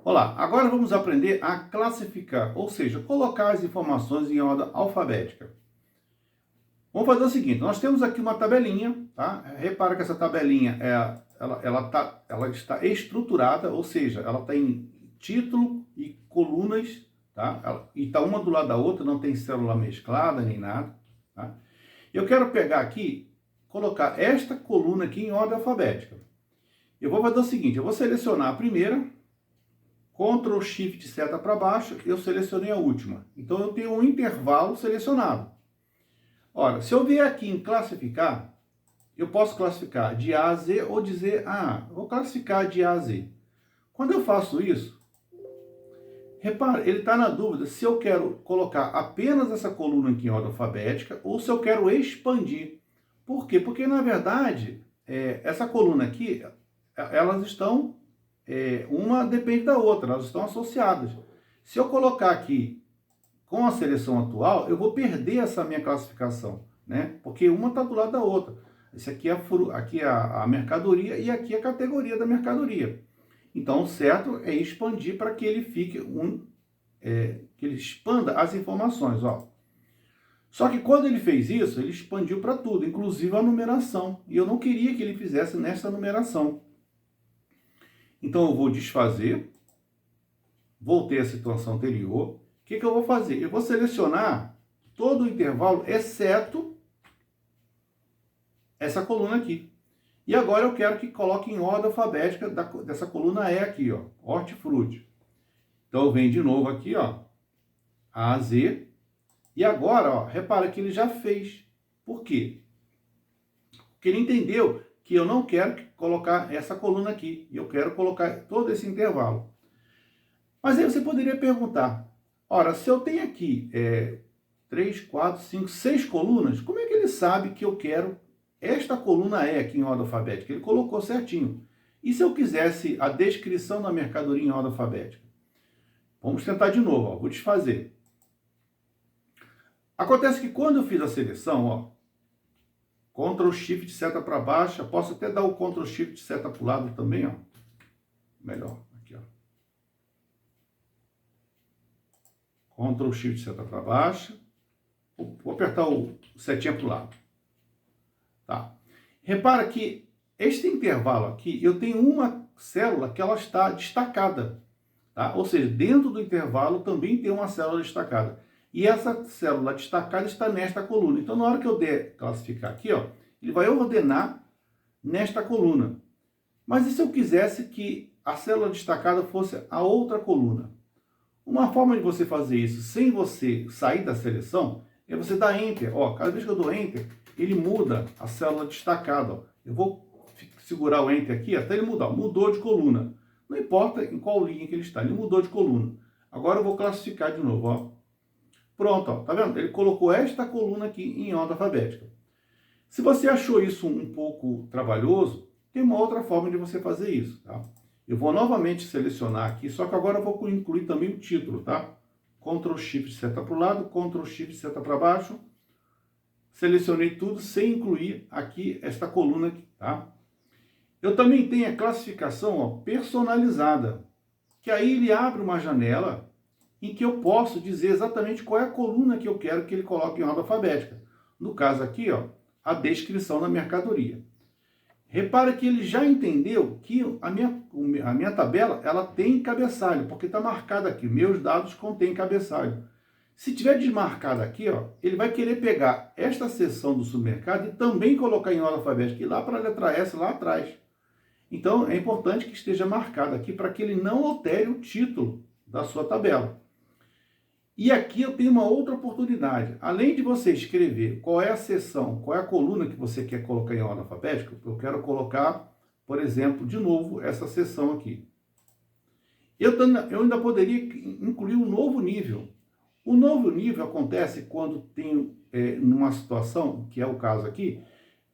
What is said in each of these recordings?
Olá, agora vamos aprender a classificar, ou seja, colocar as informações em ordem alfabética. Vamos fazer o seguinte, nós temos aqui uma tabelinha, tá? Repara que essa tabelinha ela está estruturada, ou seja, ela tem título e colunas, tá? E está uma do lado da outra, não tem célula mesclada nem nada, tá? Eu quero pegar aqui, colocar esta coluna aqui em ordem alfabética. Eu vou fazer o seguinte, eu vou selecionar a primeira, Ctrl Shift seta para baixo, eu selecionei a última. Então eu tenho um intervalo selecionado. Ora, se eu vier aqui em classificar, eu posso classificar de A a Z ou de Z a A. Vou classificar de A a Z. Quando eu faço isso, repara, ele está na dúvida se eu quero colocar apenas essa coluna aqui em ordem alfabética ou se eu quero expandir. Por quê? Porque, na verdade, essa coluna aqui, elas estão uma depende da outra, elas estão associadas. Se eu colocar aqui com a seleção atual, eu vou perder essa minha classificação, né? Porque uma está do lado da outra. Esse aqui é a mercadoria e aqui é a categoria da mercadoria. Então, o certo é expandir para que ele fique que ele expanda as informações, ó. Só que quando ele fez isso, ele expandiu para tudo, inclusive a numeração. E eu não queria que ele fizesse nessa numeração. Então eu vou desfazer, voltei à situação anterior. O que eu vou fazer? Eu vou selecionar todo o intervalo, exceto essa coluna aqui. E agora eu quero que coloque em ordem alfabética dessa coluna E aqui, ó, hortifruti. Então eu venho de novo aqui, ó, A a Z. E agora, ó, repara que ele já fez. Por quê? Porque ele entendeu que eu não quero colocar essa coluna aqui. Eu quero colocar todo esse intervalo. Mas aí você poderia perguntar, ora, se eu tenho aqui 3, 4, 5, 6 colunas, como é que ele sabe que eu quero esta coluna E aqui em ordem alfabética? Ele colocou certinho. E se eu quisesse a descrição da mercadoria em ordem alfabética? Vamos tentar de novo, ó, vou desfazer. Acontece que quando eu fiz a seleção, ó, Ctrl Shift seta para baixo, posso até dar o Ctrl Shift seta para o lado também, ó. Melhor, aqui, ó. Ctrl Shift seta para baixo. Vou apertar o setinha para o lado. Tá. Repara que este intervalo aqui, eu tenho uma célula que ela está destacada. Tá? Ou seja, dentro do intervalo também tem uma célula destacada. E essa célula destacada está nesta coluna. Então, na hora que eu der classificar aqui, ó, ele vai ordenar nesta coluna. Mas e se eu quisesse que a célula destacada fosse a outra coluna? Uma forma de você fazer isso sem você sair da seleção é você dar Enter. Ó, cada vez que eu dou Enter, ele muda a célula destacada. Ó. Eu vou segurar o Enter aqui até ele mudar. Mudou de coluna. Não importa em qual linha que ele está, ele mudou de coluna. Agora eu vou classificar de novo. Ó. Pronto, ó, tá vendo? Ele colocou esta coluna aqui em ordem alfabética. Se você achou isso um pouco trabalhoso, tem uma outra forma de você fazer isso, tá? Eu vou novamente selecionar aqui, só que agora eu vou incluir também o título, tá? Ctrl Shift seta para o lado, Ctrl Shift seta para baixo. Selecionei tudo sem incluir aqui esta coluna aqui, tá? Eu também tenho a classificação, ó, personalizada, que aí ele abre uma janela em que eu posso dizer exatamente qual é a coluna que eu quero que ele coloque em ordem alfabética. No caso aqui, ó, a descrição da mercadoria. Repara que ele já entendeu que a minha tabela ela tem cabeçalho, porque está marcado aqui, meus dados contêm cabeçalho. Se tiver desmarcado aqui, ó, ele vai querer pegar esta seção do supermercado e também colocar em ordem alfabética, e lá para a letra S lá atrás. Então, é importante que esteja marcado aqui para que ele não altere o título da sua tabela. E aqui eu tenho uma outra oportunidade. Além de você escrever qual é a seção, qual é a coluna que você quer colocar em ordem alfabética, eu quero colocar, por exemplo, de novo, essa seção aqui. Eu ainda poderia incluir um novo nível. O novo nível acontece quando tem, numa situação, que é o caso aqui,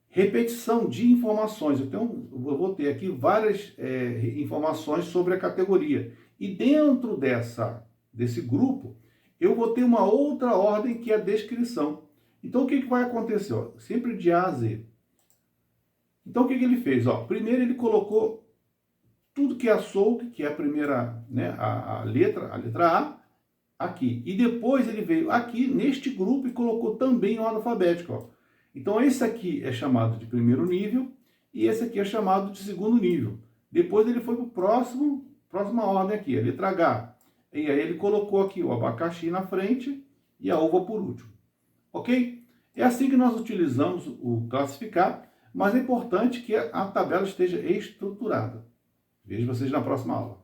repetição de informações. Então, eu vou ter aqui várias informações sobre a categoria. E dentro desse grupo, eu vou ter uma outra ordem que é a descrição. Então, o que vai acontecer? Ó, sempre de A a Z. Então, o que ele fez? Ó, primeiro, ele colocou tudo que é açougue, que é a primeira, né, a letra A, aqui. E depois ele veio aqui neste grupo e colocou também ordem alfabética. Ó. Então esse aqui é chamado de primeiro nível e esse aqui é chamado de segundo nível. Depois ele foi para o próxima ordem aqui, a letra H. E aí ele colocou aqui o abacaxi na frente e a uva por último. Ok? É assim que nós utilizamos o classificar, mas é importante que a tabela esteja estruturada. Vejo vocês na próxima aula.